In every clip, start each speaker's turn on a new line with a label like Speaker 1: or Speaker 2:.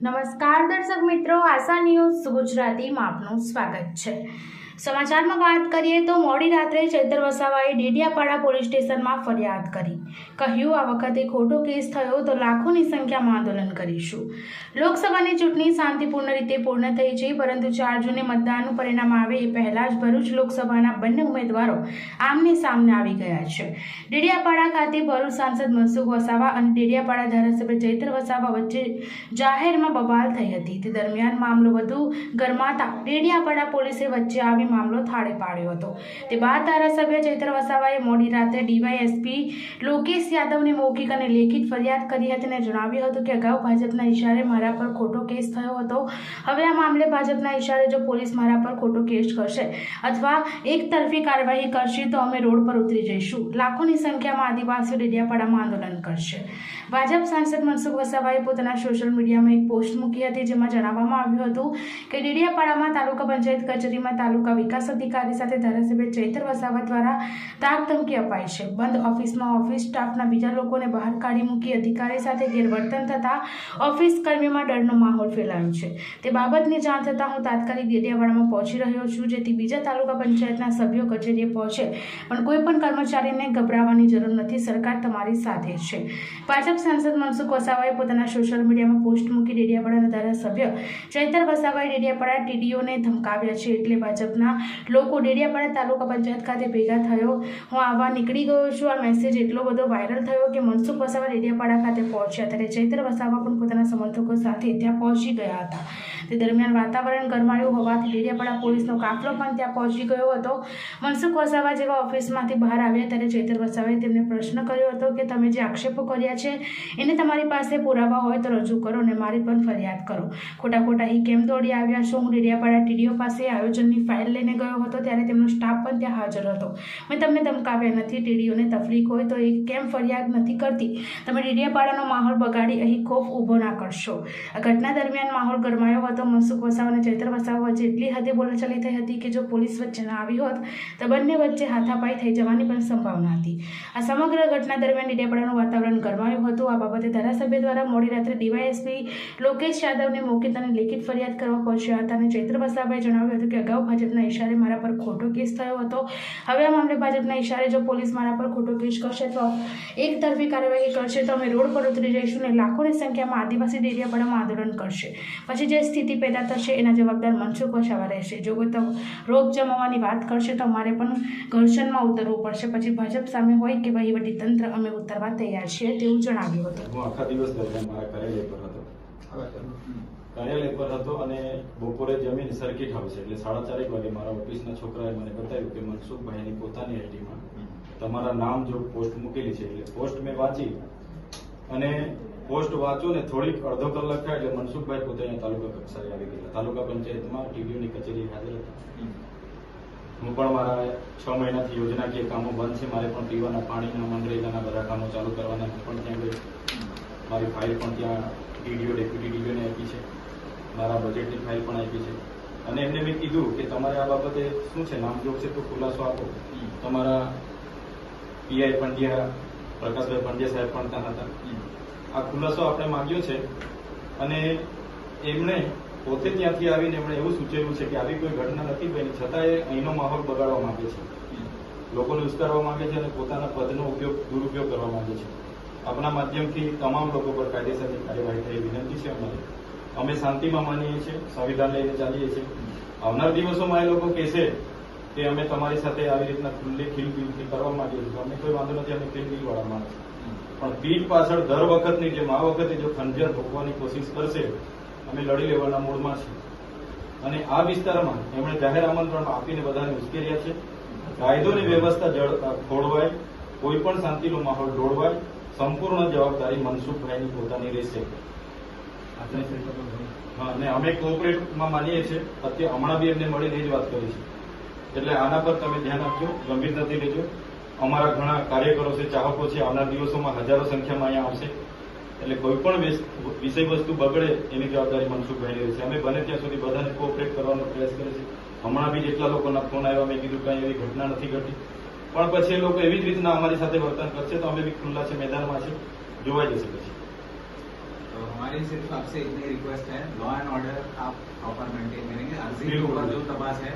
Speaker 1: નમસ્કાર દર્શક મિત્રો, આશા ન્યૂઝ ગુજરાતીમાં આપનું સ્વાગત છે। સમાચારમાં વાત કરીએ તો મોડી રાત્રે ચૈતર વસાવાએ ડેડિયાપાડા પોલીસ સ્ટેશનમાં ફરિયાદ કરી કહ્યું, આ વખતે ખોટો કેસ થયો તો લાખોની સંખ્યામાં આંદોલન કરીશું। લોકસભાની ચૂંટણી શાંતિપૂર્ણ રીતે પૂર્ણ થઈ છે, પરંતુ 4 જૂને મતદાનનું પરિણામ આવે એ પહેલા જ ભરૂચ લોકસભાના બંને ઉમેદવારો આમને સામને આવી ગયા છે। ડેડિયાપાડા ખાતે ભરૂચ સાંસદ મનસુખ વસાવા અને ડેડિયાપાડા ધારાસભ્ય ચૈતર વસાવા વચ્ચે જાહેરમાં બબાલ થઈ હતી। તે દરમિયાન મામલો વધુ ગરમાતા ડેડિયાપાડા પોલીસે વચ્ચે આવી મામલો થાળે પાડ્યો હતો। તે બાદ ધારાસભ્ય ચૈતર વસાવાએ મોડી રાત્રે ડીવાયએસપી લોકેશ યાદવને મૌખિક અને લેખિત ફરિયાદ કરી હતી અને જણાવ્યું હતું કે અગાઉ ભાજપના ઇશારે મારા પર ખોટો કેસ થયો હતો। હવે આ મામલે ભાજપના ઇશારે જો પોલીસ મારા પર ખોટો કેસ કરશે અથવા એકતરફી કાર્યવાહી કરશે તો અમે રોડ પર ઉતરી જઈશું। લાખોની સંખ્યામાં આદિવાસીઓ ડેડિયાપાડામાં આંદોલન કરશે। ભાજપ સાંસદ મનસુખ વસાવાએ પોતાના સોશિયલ મીડિયામાં એક પોસ્ટ મૂકી હતી, જેમાં જણાવવામાં આવ્યું હતું કે ડેડિયાપાડામાં તાલુકા પંચાયત કચેરીમાં તાલુકા વિકાસ અધિકારી સાથે ધારાસભ્ય ચૈતર વસાવા દ્વારા તાકધમકી અપાઈ છે। બંધ ઓફિસમાં ઓફિસ સ્ટાફના બીજા લોકોને બહાર કાઢી મૂકી અધિકારી સાથે ગેરવર્તન થતા ઓફિસ કર્મીઓમાં ડરનો માહોલ ફેલાયો છે। તે બાબતની જાણ થતાં હું તાત્કાલિક ડેડિયાપાડામાં પહોંચી રહ્યો છું, જેથી બીજા તાલુકા પંચાયતના સભ્યો કચેરીએ પહોંચે, પણ કોઈ પણ કર્મચારીને ગભરાવાની જરૂર નથી, સરકાર તમારી સાથે છે। ભાજપ સાંસદ મનસુખ વસાવાએ પોતાના સોશિયલ મીડિયામાં પોસ્ટ મૂકી ડેડિયાપાડાના ધારાસભ્ય ચૈતર વસાવાએ ડેડિયાપાડા ટીડીઓને ધમકાવ્યા છે, એટલે ભાજપના લોકો ડેડિયાપાડા તાલુકા પંચાયત ખાતે ભેગા થયો, હું આવા નીકળી ગયો છું। આ મેસેજ એટલો બધો વાયરલ થયો કે મનસુખ વસાવા ડેડિયાપાડા ખાતે પહોંચ્યા ત્યારે ચૈતર વસાવા પણ પોતાના સમર્થકો સાથે ત્યાં પહોંચી ગયા હતા। તે દરમિયાન વાતાવરણ ગરમાયું હોવાથી ડેડિયાપાડા પોલીસનો કાફલો પણ ત્યાં પહોંચી ગયો હતો। મનસુખ વસાવા જેવા ઓફિસમાંથી બહાર આવ્યા ત્યારે ચૈતર વસાવાએ તેમને પ્રશ્ન કર્યો હતો કે તમે જે આક્ષેપો કર્યા છે એને તમારી પાસે પુરાવા હોય તો રજૂ કરો અને મારી પણ ફરિયાદ કરો। ખોટા અહીં કેમ દોડી આવ્યા છો? હું ડેડિયાપાડા ટીડીઓ પાસે આયોજનની ફાઇલ લઈને ગયો હતો ત્યારે તેમનો સ્ટાફ પણ ત્યાં હાજર હતો। મેં તમને ધમકાવ્યા નથી। ટીડીઓને તકલીફ હોય તો એ કેમ ફરિયાદ નથી કરતી? તમે ડેડિયાપાડાનો માહોલ બગાડી અહીં ખોફ ઊભો ના કરશો। આ ઘટના દરમિયાન માહોલ ગરમાયો હતો। મનસુખ વસાવા અને ચૈતર વસાવા વચ્ચે એટલી હદે બોલાચાલી થઈ હતી કે જો પોલીસ વચ્ચે ના આવી હોત તો બંને વચ્ચે હાથાપાઈ થઈ જવાની પણ સંભાવના હતી। આ સમગ્ર ઘટના દરમિયાન ડેડિયાપાડાનું વાતાવરણ ગરમાયું હતું। આ બાબતે ધારાસભ્ય દ્વારા મોડી રાત્રે ડીવાયએસપી લોકેશ યાદવને મૌખિક અને લેખિત ફરિયાદ કરવા પહોંચ્યા હતા અને ચૈતર વસાવાએ જણાવ્યું હતું કે અગાઉ ભાજપના ઇશારે મારા પર ખોટો કેસ થયો હતો। હવે આ મામલે ભાજપના ઇશારે જો પોલીસ મારા પર ખોટો કેસ કરશે તો એકતરફી કાર્યવાહી કરશે તો અમે રોડ પર ઉતરી જઈશું અને લાખોની સંખ્યામાં આદિવાસી ડેડિયાપાડામાં આંદોલન કરશે। પછી જે સ્થિતિ પેદા થશે એના જવાબદાર મનસુખ વસાવા રહેશે। જો કોઈ તો રોગ જમાવવાની વાત કરશે તો અમારે પણ ઘર્ષણમાં ઉતરવું પડશે। પછી ભાજપ સામે હોય કે વહીવટી તંત્ર, અમે ઉતરવા તૈયાર છીએ તેવું જણાવ્યું હતું।
Speaker 2: હું આખા દિવસ દરમિયાન મારા કાર્યાલય પર હતો અને બપોરે જમીન સર્કિટ હાઉસ એટલે 4:30 વાગે મારા ઓફિસના છોકરાએ મને બતાવ્યું કે મનસુખભાઈની પોતાની આઈડીમાં તમારા નામ જો પોસ્ટ મૂકેલી છે, એટલે પોસ્ટ મેં વાંચી અને પોસ્ટ વાંચો ને થોડીક અડધો કલાક થાય એટલે મનસુખભાઈ પોતે અહીંયા તાલુકા કક્ષાએ આવી ગયા। તાલુકા પંચાયતમાં ટીડીઓની કચેરી હાજર હતા। હું પણ મારા 6 મહિનાથી યોજનાકીય કામો બંધ છે, મારે પણ પીવાના પાણીના, મનરેગાના બધા કામો ચાલુ કરવાના પણ ત્યાં ગઈ। મારી ફાઇલ પણ ત્યાં ટીડીઓ, ડેપ્યુટી ટીડીઓને આપી છે, મારા બજેટની ફાઇલ પણ આપી છે અને એમને મેં કીધું કે તમારે આ બાબતે શું છે, નામજોગ છે તો ખુલાસો આપો। તમારા પીઆઈ પંડ્યા, પ્રકાશભાઈ પંડ્યા સાહેબ પણ ત્યાં હતા। આ ખુલાસો આપણે માંગ્યો છે અને એમણે પોતે ત્યાંથી આવીને એમણે એવું સૂચવ્યું છે કે આવી કોઈ ઘટના નથી બની, છતાં એ અહીંનો માહોલ બગાડવા માંગે છે, લોકોને ઉશ્કેરવા માંગે છે અને પોતાના પદનો દુરુપયોગ કરવા માંગે છે। આપણા માધ્યમથી તમામ લોકો પર કાયદેસરની કાર્યવાહી થઈ વિનંતી છે અમારી। અમે શાંતિમાં માનીએ છીએ, સંવિધાન લઈને ચાલીએ છીએ। આવનાર દિવસોમાં એ લોકો કહેશે કે અમે તમારી સાથે આવી રીતના ખીલબિલથી કરવા માંગીએ છીએ, અમને કોઈ વાંધો નથી, અમે ખીલબિલવાળા માણસ, પણ પીઠ પાછળ દર વખતની જેમ આ વખતે જો ખંજર ભોગવાની કોશિશ કરશે, અમે લડી લેવાના મૂડમાં છીએ। અને આ વિસ્તારમાં એમણે જાહેર આમંત્રણ આપીને બધાને ઉશ્કેર્યા છે। કાયદોની વ્યવસ્થા ખોળવાય, કોઈ પણ શાંતિનો માહોલ દોડવાય, સંપૂર્ણ જવાબદારી મનસુખભાઈની પોતાની રહેશે। અને અમે કોઓપરેટમાં માનીએ છીએ। અત્યારે હમણાં બી એમને મળીને જ વાત કરી છે, એટલે આના પર તમે ધ્યાન આપજો, ગંભીરતાથી લેજો। અમારા ઘણા કાર્યકરો છે, ચાહકો છે, આવનાર દિવસોમાં હજારો સંખ્યામાં અહીંયા આવશે, એટલે કોઈ પણ વિષય વસ્તુ બગડે એની જવાબદારી મનસુખભાઈની રહેશે। અમે બને ત્યાં સુધી બધાને કોઓપરેટ કરવાનો પ્રયાસ કરીએ છીએ। હમણાં બી જેટલા લોકોના ફોન આવ્યા, મેં કીધું કંઈ એવી ઘટના નથી ઘટી, પણ પછી એ લોકો એવી જ રીતના અમારી સાથે વર્તન કરશે તો અમે બી ખુલ્લા છે, મેદાનમાં છે, જોવાઈ જશે પછી।
Speaker 3: तो हमारी सिर्फ आपसे इतनी रिक्वेस्ट है, लॉ एंड ऑर्डर आप प्रॉपर मेंटेन करेंगे। अर्जी के
Speaker 2: बिल्कुल।
Speaker 3: ऊपर जो तपास है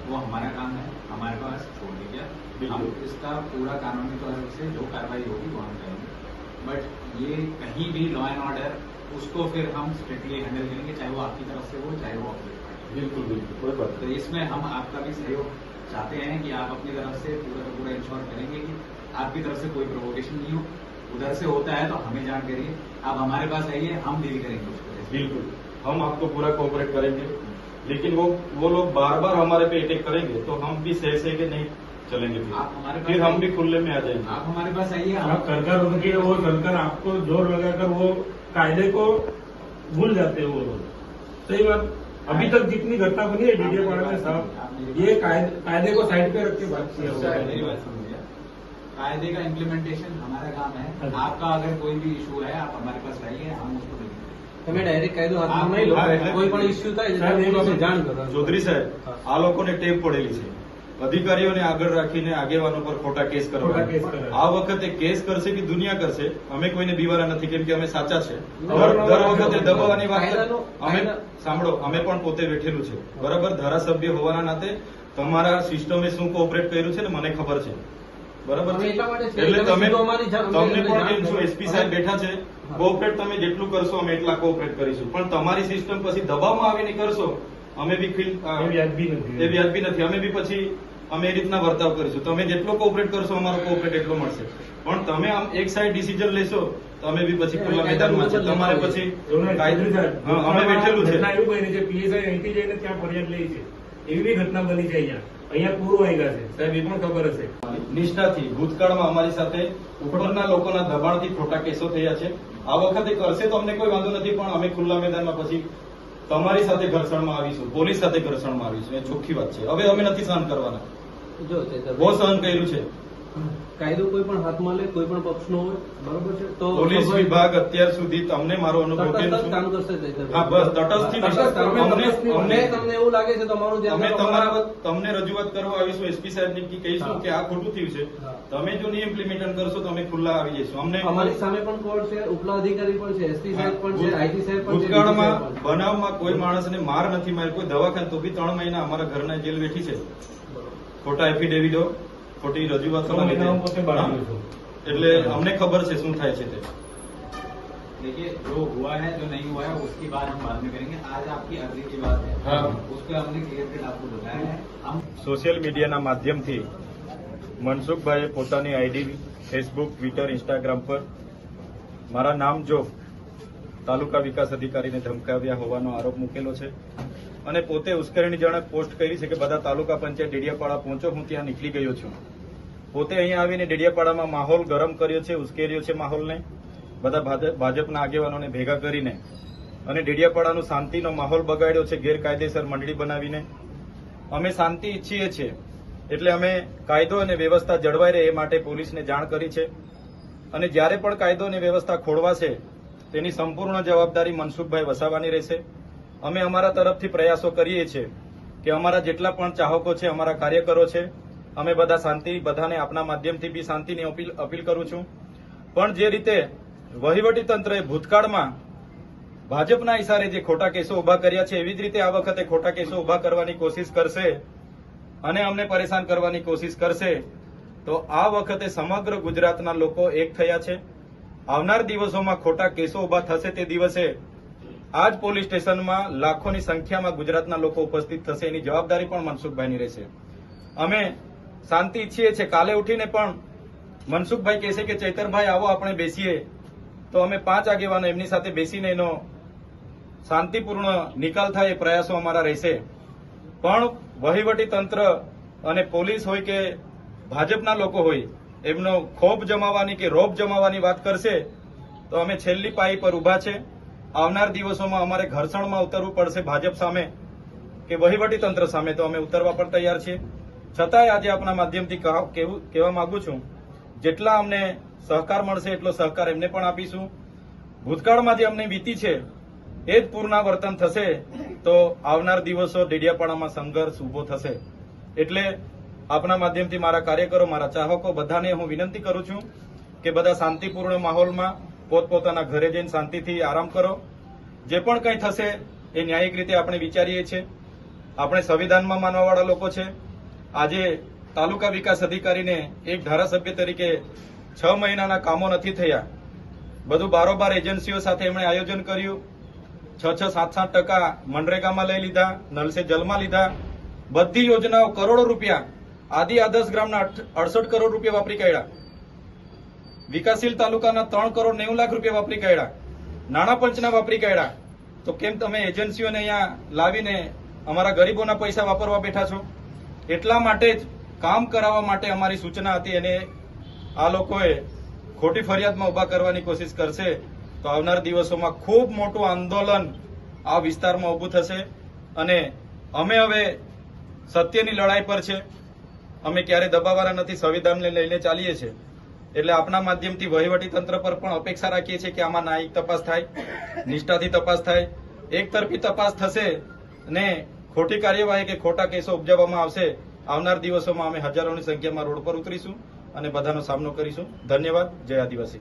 Speaker 3: वो हमारा काम है, हमारे पास छोड़ दीजिए। हम
Speaker 2: बिल्कुल।
Speaker 3: इसका पूरा कानूनी तौर से जो कार्रवाई होगी वो हम करेंगे, बट ये कहीं भी लॉ एंड ऑर्डर उसको फिर हम स्ट्रिक्टली हैंडल करेंगे, चाहे वो आपकी तरफ से हो चाहे वो अपोजिट पार्टी।
Speaker 2: बिल्कुल बिल्कुल कोई बात
Speaker 3: तो इसमें हम आपका भी सहयोग चाहते हैं कि आप अपनी तरफ से पूरा का पूरा इंश्योर करेंगे कि आपकी तरफ से कोई प्रोवोकेशन नहीं हो। उधर से होता है तो हमें जान करिए, आप हमारे पास आइए, हम डील करेंगे उसको।
Speaker 2: नहीं। बिल्कुल हम आपको पूरा कोऑपरेट करेंगे, लेकिन वो लोग बार बार हमारे पे अटैक करेंगे तो हम भी सह के नहीं चलेंगे।
Speaker 3: आप हमारे पास
Speaker 2: फिर हम
Speaker 3: आइए।
Speaker 2: भी खुले में आ जाएंगे।
Speaker 3: आप हमारे पास आइए,
Speaker 4: आप कर उनके वो सरकार आपको जोर लगाकर वो कायदे को भूल जाते हैं वो लोग। सही बात, अभी तक जितनी घटना बनी है डीडीपाड़ा में साहब, ये कायदे को साइड पे रख के बात किया हुआ
Speaker 3: मेरी
Speaker 4: है।
Speaker 3: बात सुनिए, कायदे का इम्प्लीमेंटेशन हमारा काम है। आपका अगर कोई भी इशू है आप हमारे पास लाइए, हम उसको देखेंगे।
Speaker 5: તમે ડાયરેક્ટ કાયદો હાથમાં નહીં લો, કોઈ પણ ઇસ્યુ થાય
Speaker 4: સાહેબ,
Speaker 5: એટલે તમે જાણ કરો.
Speaker 2: ચૌધરી સાહેબ, આ લોકોને ટેવ પડેલી છે અધિકારીઓને આગળ રાખીને આગેવાનો પર ખોટા કેસ
Speaker 4: ખોટા કેસ
Speaker 2: કરવા।
Speaker 4: કરે.
Speaker 2: આ વખતે કેસ કરશે કે દુનિયા કરશે, અમે કોઈને બીવારા નથી, કેમ કે અમે સાચા છે।
Speaker 4: બરાબર.
Speaker 2: દર વખતે દબાવવાની વાત અમે
Speaker 5: કાયદાનો-
Speaker 2: સાંભળો, અમે પણ પોતે વેઠેલું છે બરાબર। ધારાસભ્ય હોવાના નાતે તમારા સિસ્ટમે શું કોઓપરેટ કર્યું છે ને મને ખબર છે બરાબર
Speaker 5: અમે
Speaker 2: છે।
Speaker 5: એટલા માટે છે,
Speaker 2: એટલે
Speaker 5: તમે
Speaker 2: તમે
Speaker 5: સીધું અમારી જાણ-
Speaker 2: તમને
Speaker 5: અમને
Speaker 2: પણ
Speaker 5: જાણ
Speaker 2: કેમ છો,
Speaker 5: કરો.
Speaker 2: એસપી સાહેબ બેઠા છે, કોઓપરેટ તમે જેટલું કરશો અમે એટલા કોઓપરેટ કરીશું, પણ તમારી સિસ્ટમ પછી દબાવમાં આવીને કરશો અમે બી
Speaker 4: એ વ્યાજબી નથી.
Speaker 2: એ વ્યાજબી નથી। અમે બી પછી અમે એ રીતના વર્તાવ કરીશું। તમે જેટલો કોઓપરેટ કરશો અમારો કોઓપરેટ એટલો મળશે, પણ તમે આમ એક સાઈડ ડિસિઝન લેશો તો અમે બી પછી ખુલ્લા મેદાનમાં છે। તમારે પછી
Speaker 4: ચૌધરી
Speaker 2: કાયદો-
Speaker 4: સાહેબ,
Speaker 2: હા, અમે બેઠેલું છે।
Speaker 4: ઘટના એવું બની છે, પીએસઆઈ અહીંથી જઈને ત્યાં ફરિયાદ લઈ છે, એવી બી ઘટના બની છે અહીંયા પૂરું આવ્યા છે સાહેબ, એ પણ ખબર હશે।
Speaker 2: નિષ્ઠાથી ભૂતકાળમાં અમારી સાથે ઉપરના લોકોના દબાણથી ખોટા કેસો થયા છે। આ વખતે કરશે તો અમને કોઈ વાંધો નથી, પણ અમે ખુલ્લા મેદાનમાં પછી તમારી સાથે ઘર્ષણમાં આવીશું, પોલીસ સાથે ઘર્ષણમાં આવીશું, એ ચોખ્ખી વાત છે। હવે અમે નથી સહન કરવાના,
Speaker 5: જો ચેતરભાઈ,
Speaker 2: બહુ સહન કર્યું છે।
Speaker 5: કાયદો કોઈ પણ હાથમાં લે, કોઈ પણ પક્ષનો હોય, બરોબર છે, તો
Speaker 2: પોલીસ
Speaker 5: ખબર-
Speaker 2: વિભાગ અત્યાર સુધી તમને મારો અનુભવ કેમ
Speaker 5: તટસ્થ કામ
Speaker 2: છું?
Speaker 5: કરશે ચેતરભાઈ.
Speaker 2: હા બસ તટસ્થથી
Speaker 5: તટસ્થ કામ.
Speaker 2: અમને-
Speaker 5: અમને તમને એવું લાગે છે તમારું ધ્યાન
Speaker 2: અમે
Speaker 5: તમારા-
Speaker 2: તમારા તમને રજૂઆત કરવા આવીશું, એસપી સાહેબને કહીશું
Speaker 5: હા.
Speaker 2: કે આ ખોટું થયું છે,
Speaker 5: હા.
Speaker 2: તમે જો નહીં ઇમ્પ્લિમેન્ટ કરશો તો અમે ખુલ્લા આવી જઈશું। અમને
Speaker 5: અમારી સામે પણ કોર્ટ છે, ઉપલા અધિકારી પણ છે, એસપી સાહેબ પણ છે, આઈટી સાહેબ પણ છે,
Speaker 2: ભૂતકાળમાં
Speaker 5: DG સાહેબ પણ છે.
Speaker 2: બનાવમાં કોઈ માણસને માર નથી માર્યો, કોઈ દવાખાને તો બી 3 મહિના અમારા ઘરના જેલ બેઠી છે,
Speaker 5: બરોબર.
Speaker 2: ખોટા એફિડેવિટો, ખોટી રજૂઆતોના લીધે।
Speaker 4: હું પોતે બાળ્યો છું।
Speaker 2: એટલે અમને ખબર છે શું થાય છે તે।
Speaker 3: देखिए, जो हुआ है जो नहीं हुआ है उसकी बात हम बाद में करेंगे। आज आपकी अर्जी की बात है,
Speaker 2: हाँ।
Speaker 3: उस पर हमने क्लियर कट आपको बताया है। हम
Speaker 2: સોશિયલ મીડિયાના માધ્યમથી મનસુખભાઈએ પોતાની આઈડી ફેસબુક, ટ્વિટર, ઇન્સ્ટાગ્રામ પર મારા નામ જો તાલુકા વિકાસ અધિકારીને ધમકાવ્યા હોવાનો આરોપ મૂકેલો છે અને પોતે ઉશ્કેરણીજનક પોસ્ટ કરી છે કે બધા તાલુકા પંચાયત ડેડિયાપાડા પહોંચો, હું ત્યાં નીકળી ગયો છું। પોતે અહીંયા આવીને ડેડિયાપાડામાં માહોલ ગરમ કર્યો છે, ઉશ્કેર્યો છે માહોલને, બધા ભાજપના આગેવાનોને ભેગા કરીને અને ડેડિયાપાડાનું શાંતિનો માહોલ બગાડ્યો છે ગેરકાયદેસર મંડળી બનાવીને। અમે શાંતિ ઈચ્છીએ છીએ એટલે અમે કાયદો અને વ્યવસ્થા જળવાઈ રહે એ માટે પોલીસને જાણ કરી છે અને જ્યારે પણ કાયદો અને વ્યવસ્થા ખોળવાશે તેની સંપૂર્ણ જવાબદારી મનસુખભાઈ વસાવાની રહેશે। અમે અમારા તરફથી પ્રયાસો કરીએ છીએ કે અમારા જેટલા પણ ચાહકો છે, અમારા કાર્યકરો છે, અમે બધા શાંતિ, બધાને આપના માધ્યમથી બી શાંતિની અપીલ કરું છું। પણ જે રીતે વહીવટી તંત્રએ ભૂતકાળમાં ભાજપના ઇશારે જે ખોટા કેસો ઉભા કર્યા છે એવી જ રીતે આ વખતે ખોટા કેસો ઉભા કરવાની કોશિશ કરશે અને અમને પરેશાન કરવાની કોશિશ કરશે તો આ વખતે સમગ્ર ગુજરાતના લોકો એક થયા છે। આવનાર દિવસોમાં ખોટા કેસો ઉભા થશે તે દિવસે આ જ પોલીસ સ્ટેશનમાં લાખોની સંખ્યામાં ગુજરાતના લોકો ઉપસ્થિત થશે, એની જવાબદારી પણ મનસુખભાઈની રહેશે। અમે શાંતિ ઈચ્છીએ છીએ। કાલે ઉઠીને પણ મનસુખભાઈ કહેશે કે ચૈતરભાઈ આવો આપણે બેસીએ, તો અમે 5 આગેવાનો એમની સાથે બેસીને એનો શાંતિપૂર્ણ નિકાલ થાય એ પ્રયાસો અમારા રહેશે। પણ વહીવટી તંત્ર અને પોલીસ હોય કે ભાજપના લોકો હોય એમનો ખોફ જમાવવાની કે રોપ જમાવવાની વાત કરશે તો અમે છેલ્લી પાઈ પર ઉભા છે। આવનાર દિવસોમાં અમારે ઘર્ષણમાં ઉતરવું પડશે ભાજપ સામે કે વહીવટી તંત્ર સામે, તો અમે ઉતરવા પણ તૈયાર છીએ। છતાંય આજે આપના માધ્યમથી કહેવા માંગુ છું, જેટલા અમને સહકાર મળશે એટલો સહકાર એમને પણ આપીશું। ભૂતકાળમાં જે અમને વીતી છે એ જ પુનરાવર્તન થશે તો આવનાર દિવસો ડેડિયાપાડામાં સંઘર્ષ ઉભો થશે। એટલે આપના માધ્યમથી મારા કાર્યકરો, મારા ચાહકો બધાને હું વિનંતી કરું છું કે બધા શાંતિપૂર્ણ માહોલમાં પોતપોતાના ઘરે જઈને શાંતિથી આરામ કરો. જે પણ કંઈ થશે એ ન્યાયિક રીતે આપણે વિચારીએ છીએ. આપણે સંવિધાનમાં માનવાવાળા લોકો છે. આજે તાલુકા વિકાસ અધિકારીને એક ધારાસભ્ય તરીકે 6 મહિનાના કામો નથી થયા. બધું બારોબાર એજન્સીઓ સાથે એમણે આયોજન કર્યું. 6-7% મનરેગામાં લઈ લીધા, નલ સે જલમાં લીધા. બધી યોજનાઓ કરોડો રૂપિયા, આદિ આદર્શ ગ્રામના 68 કરોડ રૂપિયા વાપરી કાઢ્યા. વિકાસશીલ તાલુકાના 3 કરોડ 90 લાખ રૂપિયા વાપરી કાઢ્યા. નાણાં પંચના વાપરી કાઢ્યા. તો કેમ તમે એજન્સીઓને અહીંયા લાવીને અમારા ગરીબોના પૈસા વાપરવા બેઠા છો? એટલા માટે જ કામ કરાવવા માટે અમારી સૂચના હતી અને આ લોકોએ ખોટી ફરિયાદમાં ઉભા કરવાની કોશિશ કરશે તો આવનાર દિવસોમાં ખૂબ મોટું આંદોલન આ વિસ્તારમાં ઉભું થશે. અને અમે હવે સત્યની લડાઈ પર છે. અમે ક્યારે દબાવવાના નથી, સંવિધાનને લઈને ચાલીએ છીએ. એટલે આપના માધ્યમથી વહીવટી તંત્ર પર પણ અપેક્ષા રાખીએ છીએ કે આમાં ન્યાયિક તપાસ થાય, નિષ્ઠાથી તપાસ થાય. એકતરફી તપાસ થશે ને ખોટી કાર્યવાહી કે ખોટા કેસો ઉપજાવવામાં આવશે. આવનાર દિવસોમાં અમે હજારોની સંખ્યામાં રોડ પર ઉતરીશું અને બધાનો સામનો કરીશું. ધન્યવાદ. જય આદિવાસી.